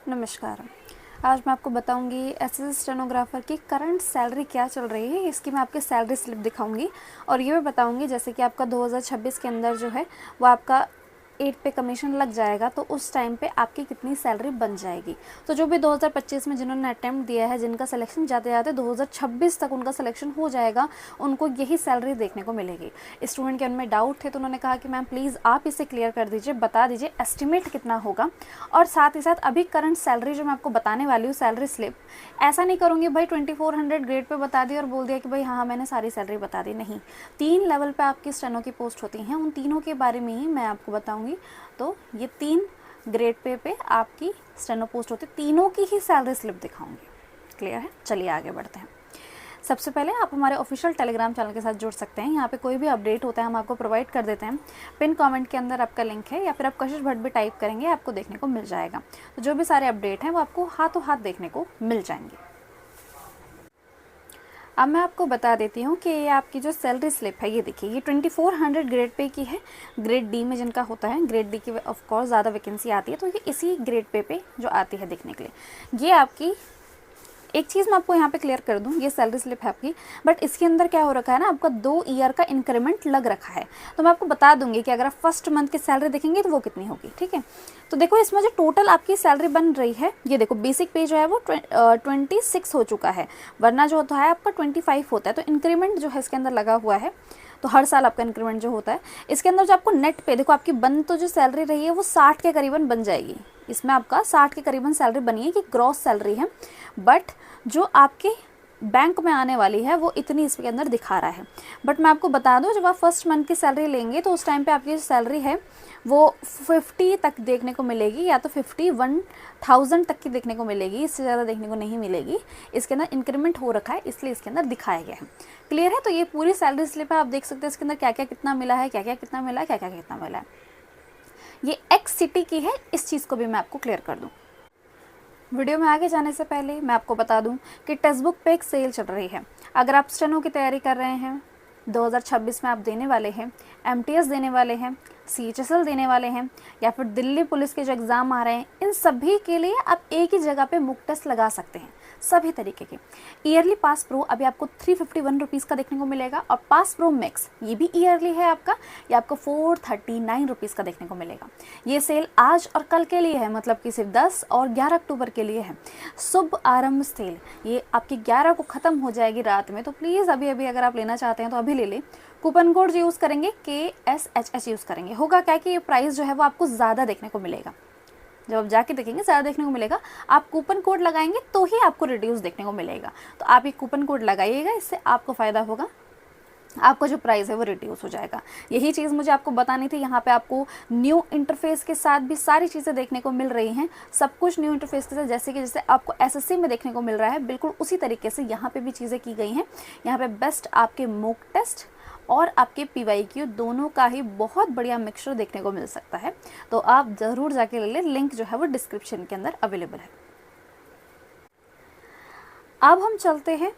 नमस्कार। आज मैं आपको बताऊंगी एसएससी स्टेनोग्राफर की करंट सैलरी क्या चल रही है। इसकी मैं आपकी सैलरी स्लिप दिखाऊंगी और ये मैं बताऊंगी जैसे कि आपका 2026 के अंदर जो है वो आपका 8 पे कमीशन लग जाएगा तो उस टाइम पे आपकी कितनी सैलरी बन जाएगी। तो जो भी 2025 में जिन्होंने अटेम्प्ट दिया है, जिनका सिलेक्शन जाते जाते 2026 तक उनका सिलेक्शन हो जाएगा, उनको यही सैलरी देखने को मिलेगी। स्टूडेंट के उनमें डाउट थे तो उन्होंने कहा कि मैम प्लीज़ आप इसे क्लियर कर दीजिए, बता दीजिए एस्टिमेट कितना होगा। और साथ ही साथ अभी करंट सैलरी जो मैं आपको बताने वाली हूँ, सैलरी स्लिप, ऐसा नहीं करूँगी भाई 2400 ग्रेड पे बता दी और बोल दिया कि भाई हाँ मैंने सारी सैलरी बता दी। नहीं, 3 लेवल पे आपकी स्टेनो की पोस्ट होती हैं, उन तीनों के बारे में ही मैं आपको बताऊँगी। तो ये 3 ग्रेड पे आपकी स्टेनो पोस्ट होती है, तीनों की ही सैलरी स्लिप दिखाऊंगी। क्लियर है? चलिए आगे बढ़ते हैं। सबसे पहले आप हमारे ऑफिशियल टेलीग्राम चैनल के साथ जुड़ सकते हैं। यहाँ पे कोई भी अपडेट होता है हम आपको प्रोवाइड कर देते हैं। पिन कमेंट के अंदर आपका लिंक है, या फिर आप कशिश भट्ट भी टाइप करेंगे आपको देखने को मिल जाएगा। तो जो भी सारे अपडेट हैं वो आपको हाथों हाथ देखने को मिल जाएंगे। अब मैं आपको बता देती हूँ कि ये आपकी जो सैलरी स्लिप है, ये देखिए, ये 2400 ग्रेड पे की है। ग्रेड डी में जिनका होता है, ग्रेड डी की ऑफ कोर्स ज़्यादा वैकेंसी आती है, तो ये इसी ग्रेड पे जो आती है देखने के लिए। ये आपकी एक चीज़ मैं आपको यहाँ पे क्लियर कर दूँ, ये सैलरी स्लिप है आपकी, बट इसके अंदर क्या हो रखा है ना, आपका 2 ईयर का इंक्रीमेंट लग रखा है। तो मैं आपको बता दूंगी कि अगर आप फर्स्ट मंथ की सैलरी देखेंगे तो वो कितनी होगी। ठीक है, तो देखो इसमें जो टोटल आपकी सैलरी बन रही है, ये देखो बेसिक पे जो है वो 26 हो चुका है, वरना जो होता है आपका 25 होता है। तो इंक्रीमेंट जो है इसके अंदर लगा हुआ है, तो हर साल आपका इंक्रीमेंट जो होता है, इसके अंदर जो आपको नेट पे देखो आपकी बन तो जो सैलरी रही है वो 60 के करीबन बन जाएगी। इसमें आपका 60 के करीबन सैलरी बनी है कि ग्रॉस सैलरी है, बट जो आपके बैंक में आने वाली है वो इतनी इसके अंदर दिखा रहा है। बट मैं आपको बता दूं, जब आप फर्स्ट मंथ की सैलरी लेंगे तो उस टाइम पे आपकी जो सैलरी है वो 50 तक देखने को मिलेगी, या तो 51,000 तक की देखने को मिलेगी, इससे ज़्यादा देखने को नहीं मिलेगी। इसके अंदर इंक्रीमेंट हो रखा है इसलिए इसके अंदर दिखाया गया है। क्लियर है? तो ये पूरी सैलरी स्लिप है, आप देख सकते हैं इसके अंदर क्या क्या कितना मिला है, क्या क्या कितना मिला है, क्या क्या कितना मिला है। ये एक्स सिटी की है, इस चीज़ को भी मैं आपको क्लियर कर दूँ। वीडियो में आगे जाने से पहले मैं आपको बता दूं कि टेक्स्ट बुक पे एक सेल चल रही है। अगर आप स्टेनो की तैयारी कर रहे हैं, 2026 में आप देने वाले हैं, एमटीएस देने वाले हैं, सीएचएसएल देने वाले हैं, या फिर दिल्ली पुलिस के जो एग्ज़ाम आ रहे हैं, इन सभी के लिए आप एक ही जगह पे मुक टेस्ट लगा सकते हैं, सभी तरीके के। ईयरली पास प्रो अभी आपको 351 रुपीज़ का देखने को मिलेगा, और पास प्रो मैक्स ये भी ईयरली है आपका, ये आपको 439 रुपीज़ का देखने को मिलेगा। ये सेल आज और कल के लिए है, मतलब कि सिर्फ 10 और 11 अक्टूबर के लिए है। शुभ आरंभ सेल, ये आपकी 11 को ख़त्म हो जाएगी रात में, तो प्लीज़ अभी अभी अगर आप लेना चाहते हैं तो अभी ले लें। कूपन कोड यूज़ करेंगे KSHH यूज़ करेंगे, होगा क्या कि ये प्राइस जो है वो आपको ज़्यादा देखने को मिलेगा। जब आप जाके देखेंगे ज़्यादा देखने को मिलेगा। आप कूपन कोड लगाएंगे तो ही आपको रिड्यूस देखने को मिलेगा, तो आप ये कूपन कोड लगाइएगा, इससे आपको फ़ायदा होगा, आपका जो प्राइस है वो रिड्यूस हो जाएगा। यही चीज़ मुझे आपको बतानी थी। यहाँ पे आपको न्यू इंटरफेस के साथ भी सारी चीज़ें देखने को मिल रही हैं, सब कुछ न्यू इंटरफेस के साथ, जैसे आपको एसएससी में देखने को मिल रहा है, बिल्कुल उसी तरीके से यहाँ पे भी चीज़ें की गई हैं। यहाँ पे बेस्ट आपके मॉक टेस्ट और आपके PYQ दोनों का ही बहुत बढ़िया मिक्सचर देखने को मिल सकता है, तो आप ज़रूर जाके ले लें। लिंक जो है वो डिस्क्रिप्शन के अंदर अवेलेबल है। अब हम चलते हैं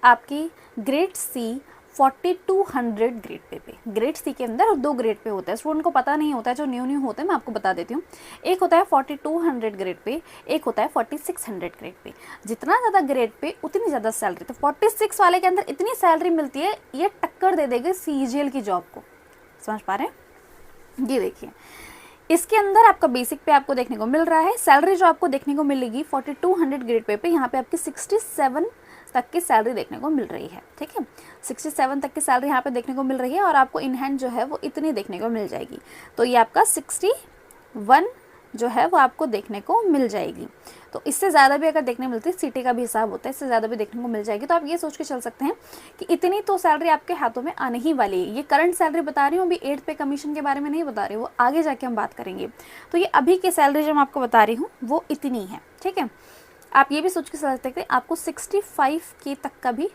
आपकी grade C 4200 grade pay. Grade C के अंदर 2 ग्रेड पे होता है, स्टूडेंट को पता नहीं होता है, जो न्यू होते हैं मैं आपको बता देती हूँ। एक होता है 4200 ग्रेड पे, एक होता है 4600 ग्रेड पे। जितना ज़्यादा ग्रेड पे उतनी ज़्यादा सैलरी। तो 46 वाले के अंदर इतनी सैलरी मिलती है, ये टक्कर दे देगी CGL की जॉब को। समझ पा रहे हैं? ये देखिए, इसके अंदर आपका बेसिक पे आपको देखने को मिल रहा है सैलरी जो आपको देखने को मिलेगी 4200 ग्रेड पे यहाँ पे आपकी 67 तक की सैलरी देखने को मिल रही है। ठीक है, 67 तक की सैलरी यहाँ पे देखने को मिल रही है, और आपको इन हैंड जो है वो इतनी देखने को मिल जाएगी। तो ये आपका 61 जो है वो आपको देखने को मिल जाएगी। तो इससे ज़्यादा भी अगर देखने मिलती है, सिटी का भी हिसाब होता है, इससे ज़्यादा भी देखने को मिल जाएगी। तो आप ये सोच के चल सकते हैं कि इतनी तो सैलरी आपके हाथों में आने ही वाली है। ये करंट सैलरी बता रही हूँ, अभी 8 पे कमीशन के बारे में नहीं बता रही हूँ, वो आगे जाके हम बात करेंगे। तो ये अभी की सैलरी जो मैं आपको बता रही हूँ वो इतनी है। ठीक है, आप ये भी सोच के चल सकते हैं आपको 65K तक का भी,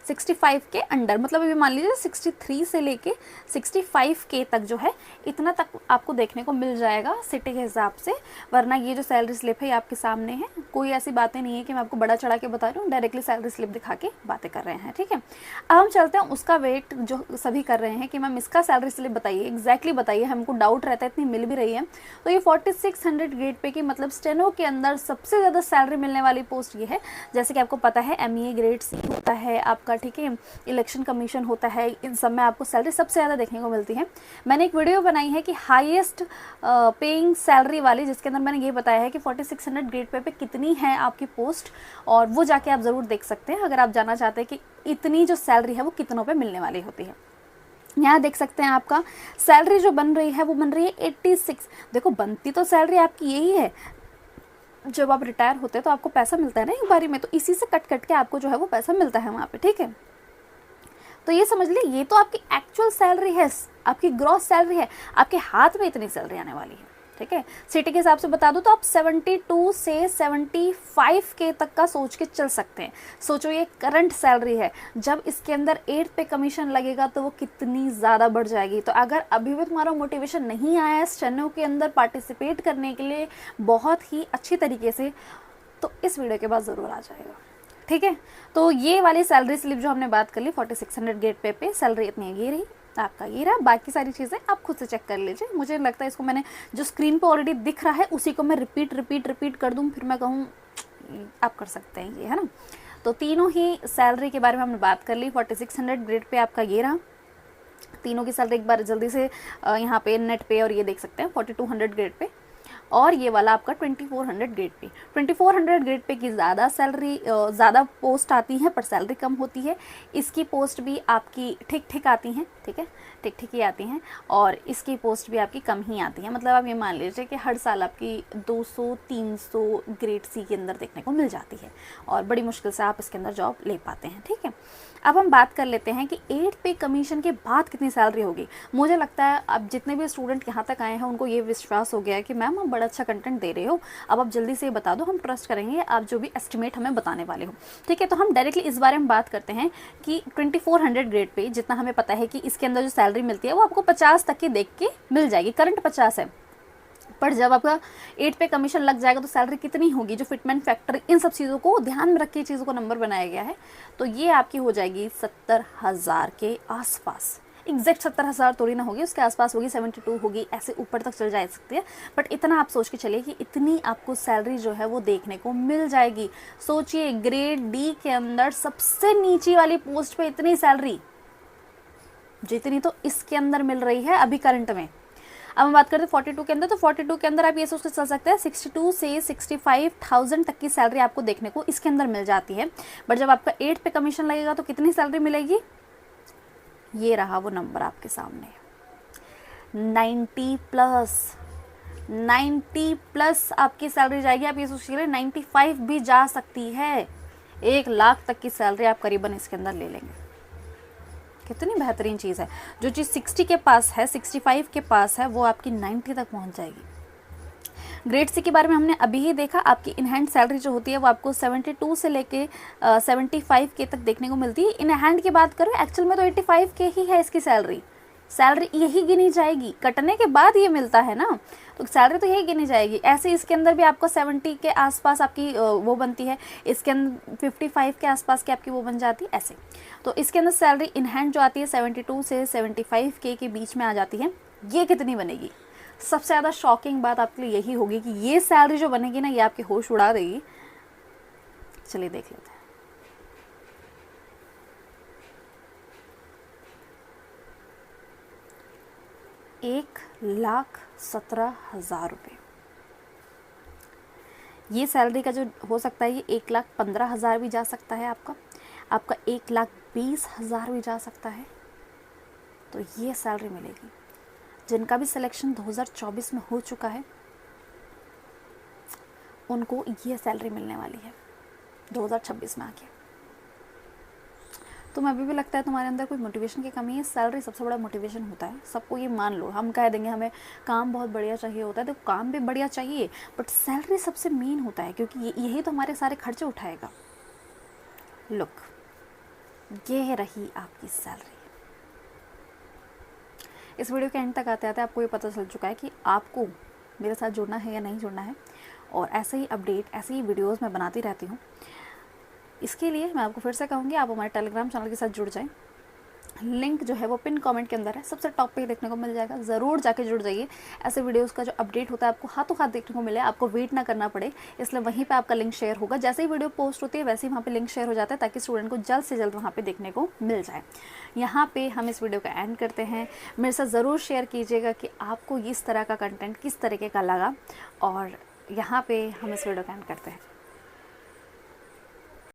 65 के अंडर, मतलब अभी मान लीजिए 63 से लेके 65K तक जो है, इतना तक आपको देखने को मिल जाएगा सिटी के हिसाब से। वरना ये जो सैलरी स्लिप है ये आपके सामने है, कोई ऐसी बातें नहीं है कि मैं आपको बड़ा चढ़ा के बता रही हूँ, डायरेक्टली सैलरी स्लिप दिखा के बातें कर रहे हैं, ठीक है। अब हम चलते हैं उसका वेट जो सभी कर रहे हैं कि मैम इसका सैलरी स्लिप बताइए, एग्जैक्टली बताइए, हमको डाउट रहता है, इतनी मिल भी रही है। तो ये 4600 ग्रेड पे की मतलब स्टेनो के अंदर सबसे ज़्यादा सैलरी मिलने वाली पोस्ट ये है। जैसे कि आपको पता है MEA ग्रेड C होता है आपका, ठीक है, इलेक्शन कमीशन होता है, इन सब में आपको सैलरी सबसे ज़्यादा देखने को मिलती है। मैंने एक वीडियो बनाई है कि हाईएस्ट पेइंग सैलरी वाली, जिसके अंदर मैंने ये बताया है कि 4600 ग्रेड पे कितनी है आपकी पोस्ट, और वो जाके आप ज़रूर देख सकते हैं अगर आप जानना चाहते हैं कि इतनी जो सैलरी है वो कितनों पे मिलने वाली होती है। यहाँ देख सकते हैं आपका सैलरी जो बन रही है वो बन रही है 86। देखो बनती तो सैलरी आपकी यही है, जब आप रिटायर होते हैं तो आपको पैसा मिलता है ना एक बारी में, तो इसी से कट कट के आपको जो है वो पैसा मिलता है वहाँ पे, ठीक है। तो ये समझ लीजिए ये तो आपकी एक्चुअल सैलरी है, आपकी ग्रॉस सैलरी है, आपके हाथ में इतनी सैलरी आने वाली है, ठीक है। सिटी के हिसाब से बता दूं तो आप 72 से 75 के तक का सोच के चल सकते हैं। सोचो ये करंट सैलरी है, जब इसके अंदर 8 पे कमीशन लगेगा तो वो कितनी ज़्यादा बढ़ जाएगी। तो अगर अभी भी तुम्हारा मोटिवेशन नहीं आया है स्टेनो के अंदर पार्टिसिपेट करने के लिए बहुत ही अच्छी तरीके से, तो इस वीडियो के बाद ज़रूर आ जाएगा, ठीक है। तो ये वाली सैलरी स्लिप जो हमने बात कर ली 4600 गेट पे सैलरी इतनी ये रही आपका, ये रहा। बाकी सारी चीज़ें आप खुद से चेक कर लीजिए। मुझे लगता है इसको मैंने जो स्क्रीन पे ऑलरेडी दिख रहा है उसी को मैं रिपीट कर दूँ, फिर मैं कहूँ आप कर सकते हैं, ये है ना। तो तीनों ही सैलरी के बारे में हमने बात कर ली। 4600 ग्रेड पे आपका ये रहा, तीनों की सैलरी एक बार जल्दी से यहाँ पे नेट पे और ये देख सकते हैं 4200 ग्रेड पे, और ये वाला आपका 2400 ग्रेड पे। 2400 ग्रेड पे की ज़्यादा सैलरी ज़्यादा पोस्ट आती है पर सैलरी कम होती है। इसकी पोस्ट भी आपकी ठीक ठीक आती हैं, ठीक है, ठीक ठीक ही आती हैं, और इसकी पोस्ट भी आपकी कम ही आती है। मतलब आप ये मान लीजिए कि हर साल आपकी 200-300 ग्रेड C के अंदर देखने को मिल जाती है, और बड़ी मुश्किल से आप इसके अंदर जॉब ले पाते हैं, ठीक है। अब हम बात कर लेते हैं कि 8 पे कमीशन के बाद कितनी सैलरी होगी। मुझे लगता है अब जितने भी स्टूडेंट यहाँ तक आए हैं उनको ये विश्वास हो गया है कि मैम आप बड़ा अच्छा कंटेंट दे रहे हो, अब आप जल्दी से बता दो, हम ट्रस्ट करेंगे आप जो भी एस्टिमेट हमें बताने वाले हो, ठीक है। तो हम डायरेक्टली इस बारे में बात करते हैं कि 2400 ग्रेड पे जितना हमें पता है कि इसके अंदर जो सैलरी मिलती है वो आपको 50 तक की देख के मिल जाएगी। करंट 50 है, पर जब आपका 8 पे कमीशन लग जाएगा तो सैलरी कितनी होगी, जो फिटमेंट फैक्टर इन सब चीज़ों को ध्यान में रख के चीज़ों को नंबर बनाया गया है, तो ये आपकी हो जाएगी 70,000 के आसपास। एग्जैक्ट 70,000 थोड़ी ना होगी, उसके आसपास होगी, 72 होगी, ऐसे ऊपर तक चल जा सकती है। बट इतना आप सोच के चलिए कि इतनी आपको सैलरी जो है वो देखने को मिल जाएगी। सोचिए ग्रेड D के अंदर सबसे नीची वाली पोस्ट पे इतनी सैलरी, जितनी तो इसके अंदर मिल रही है अभी करंट में। अब हम बात करते हैं 42 के अंदर, तो 42 के अंदर आप ये सोच के चल सकते हैं 62 से 65,000 तक की सैलरी आपको देखने को इसके अंदर मिल जाती है। बट जब आपका 8 पे कमीशन लगेगा तो कितनी सैलरी मिलेगी, ये रहा वो नंबर आपके सामने, 90 प्लस आपकी सैलरी जाएगी। आप ये सोचिए 95 भी जा सकती है, 1 लाख तक की सैलरी आप करीबन इसके अंदर ले लेंगे। कितनी बेहतरीन चीज़ है, जो चीज़ 60 के पास है, 65 के पास है, वो आपकी 90 तक पहुंच जाएगी। ग्रेड C के बारे में हमने अभी ही देखा, आपकी इन हैंड सैलरी जो होती है वो आपको 72 से लेके 75 के तक देखने को मिलती है। इन हैंड की बात करो एक्चुअल में तो 85 के ही है इसकी सैलरी यही गिनी जाएगी, कटने के बाद ये मिलता है ना, तो सैलरी तो यही गिनी जाएगी। ऐसे इसके अंदर भी आपको 70 के आसपास आपकी वो बनती है, इसके अंदर 55 के आसपास की आपकी वो बन जाती है ऐसे। तो इसके अंदर सैलरी इन हैंड जो आती है 72 से 75 के बीच में आ जाती है। ये कितनी बनेगी, सबसे ज़्यादा शॉकिंग बात आपके लिए यही होगी कि ये सैलरी जो बनेगी ना, ये आपके होश उड़ा देगी। चलिए देख लेते हैं। 1,17,000 रुपये ये सैलरी का जो हो सकता है, ये 1,15,000 भी जा सकता है आपका 1,20,000 भी जा सकता है। तो ये सैलरी मिलेगी जिनका भी सिलेक्शन 2024 में हो चुका है, उनको ये सैलरी मिलने वाली है 2026 में आके। तुम्हें अभी भी लगता है तुम्हारे अंदर कोई मोटिवेशन की कमी है, सैलरी सबसे बड़ा मोटिवेशन होता है। सबको ये मान लो, हम कह देंगे हमें काम बहुत बढ़िया चाहिए होता है, तो काम भी बढ़िया चाहिए, बट सैलरी सबसे मेन होता है, क्योंकि यही तो हमारे सारे खर्चे उठाएगा। लुक, ये रही आपकी सैलरी। इस वीडियो के एंड तक आते आते आपको ये पता चल चुका है कि आपको मेरे साथ जुड़ना है या नहीं जुड़ना है। और ऐसे ही अपडेट, ऐसे ही वीडियोज़ मैं बनाती रहती हूँ। इसके लिए मैं आपको फिर से कहूँगी आप हमारे टेलीग्राम चैनल के साथ जुड़ जाएँ। लिंक जो है वो पिन कमेंट के अंदर है, सबसे टॉप पे देखने को मिल जाएगा। ज़रूर जाके जुड़ जाइए। ऐसे वीडियोस का जो अपडेट होता है आपको हाथों हाथ देखने को मिले, आपको वेट ना करना पड़े, इसलिए वहीं पे आपका लिंक शेयर होगा। जैसे ही वीडियो पोस्ट होती है वैसे ही वहाँ पे लिंक शेयर हो जाता है, ताकि स्टूडेंट को जल्द से जल्द वहाँ पे देखने को मिल जाए। यहाँ पे हम इस वीडियो का एंड करते हैं। मेरे साथ ज़रूर शेयर कीजिएगा कि आपको इस तरह का कंटेंट किस तरीके का लगा, और यहाँ पे हम इस वीडियो का एंड करते हैं।